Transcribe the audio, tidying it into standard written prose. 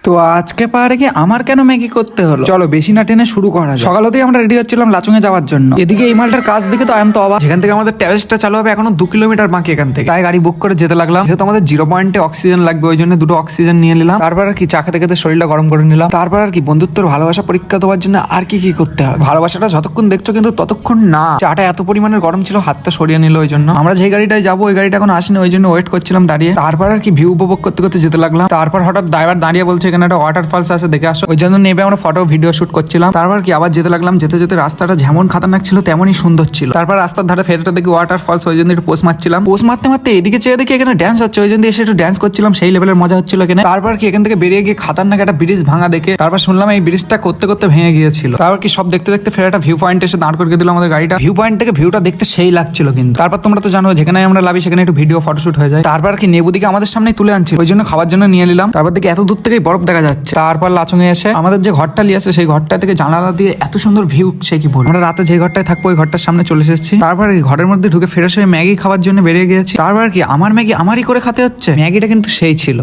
তো আজকে পাহাড়ে কি আমার কেন ম্যাগি করতে হলো? চলো বেশি না টেনে শুরু করা যাক। সকাল হতেই আমরা রেডি হচ্ছিলাম লাচুং এ যাওয়ার জন্য। এদিকে এই মালটার কাজ দিকে তো আমি তো অবাক। যেখান থেকে আমাদের ট্রাভেলসটা চালু হবে এখনো 2 কিলোমিটার বাকি এখান থেকে। তাই গাড়ি বুক করে যেতে লাগলাম। যেহেতু আমাদের 0 পয়েন্টে অক্সিজেন লাগবে, ওই জন্য 2টো অক্সিজেন নিয়ে নিলাম। তারপর আর কি চা খেতে খেতে শরীরটা গরম করে নিলাম। তারপর আর কি বন্ধুত্বর ভালোবাসা পরীক্ষা দেওয়ার জন্য আর কি কি করতে হবে। ভালোবাসাটা যতক্ষণ দেখছো কিন্তু ততক্ষণ না। চাটা এত পরিমাণের গরম ছিল, হাতটা সরিয়ে নিল। ওই জন্য আমরা যে গাড়িটায় যাবো ওই গাড়িটা এখন আসেনি, ওই জন্য ওয়েট করছিলাম দাঁড়িয়ে। তারপর আর কি ভিউ উপভোগ করতে করতে যেতে লাগলাম। তারপর হঠাৎ ড্রাইভার দাঁড়িয়ে বলছে এখানে একটা ওয়াটারফলস আছে, দেখে আসো। ওই জন্য নেবে আমরা ফটো ভিডিও শুট করছিলাম। তারপর কি আবার যেতে লাগলাম। যেতে যেতে রাস্তাটা যেমন খাতারনাক ছিল তেমনই সুন্দর ছিল। তারপর রাস্তার ধারে ফেরটা দেখি ওয়াটারফলস, ওই জন্য একটু পোস্ট মারছিলাম। পোস্ট মারতে মারতে এদিকে চেয়ে দেখি এখানে ড্যান্স হচ্ছে, ওই জন্য এসে একটু ড্যান্স করছিলাম। সেই লেভেলের মজা হচ্ছিল এখানে। তারপর কি এখান থেকে বেরিয়ে গিয়ে খাতারনাক একটা ব্রিজ ভাঙা দেখে তারপর শুনলাম এই ব্রিজটা করতে করতে ভেঙে গিয়েছিল। তারপর কি সব দেখতে দেখতে ফের একটা ভিউ পয়েন্ট এসে দাঁড় করে দিল আমাদের গাড়িটা। ভিউ পয়েন্ট থেকে ভিউটা দেখতে সেই লাগছিল কিন্তু। তারপর তোমরা তো জানো যেখানে আমরা লাভি সেখানে একটু ভিডিও ফটোশুট হয়ে যায়। তারপর কি নেবু দিকে আমাদের সামনে তুলে আনছিল, ওই জন্য খাবার জন্য নিয়ে নিলাম। তারপর দেখি এত দূর থেকেই বরফ দেখা যাচ্ছে। তারপর লাচুঙে এসে আমাদের যে ঘরটা লিয়েছে সেই ঘরটা থেকে জানালা দিয়ে এত সুন্দর ভিউ, সে কি বল। আমরা রাতে যে ঘরটায় থাকবো ওই ঘরটার সামনে চলে এসেছি। তারপর ঘরের মধ্যে ঢুকে ফ্রেশ হয়ে ম্যাগি খাওয়ার জন্য বেরিয়ে গিয়েছি। তারপর কি আমার ম্যাগি আমারই করে খেতে হচ্ছে। ম্যাগিটা কিন্তু সেই ছিল।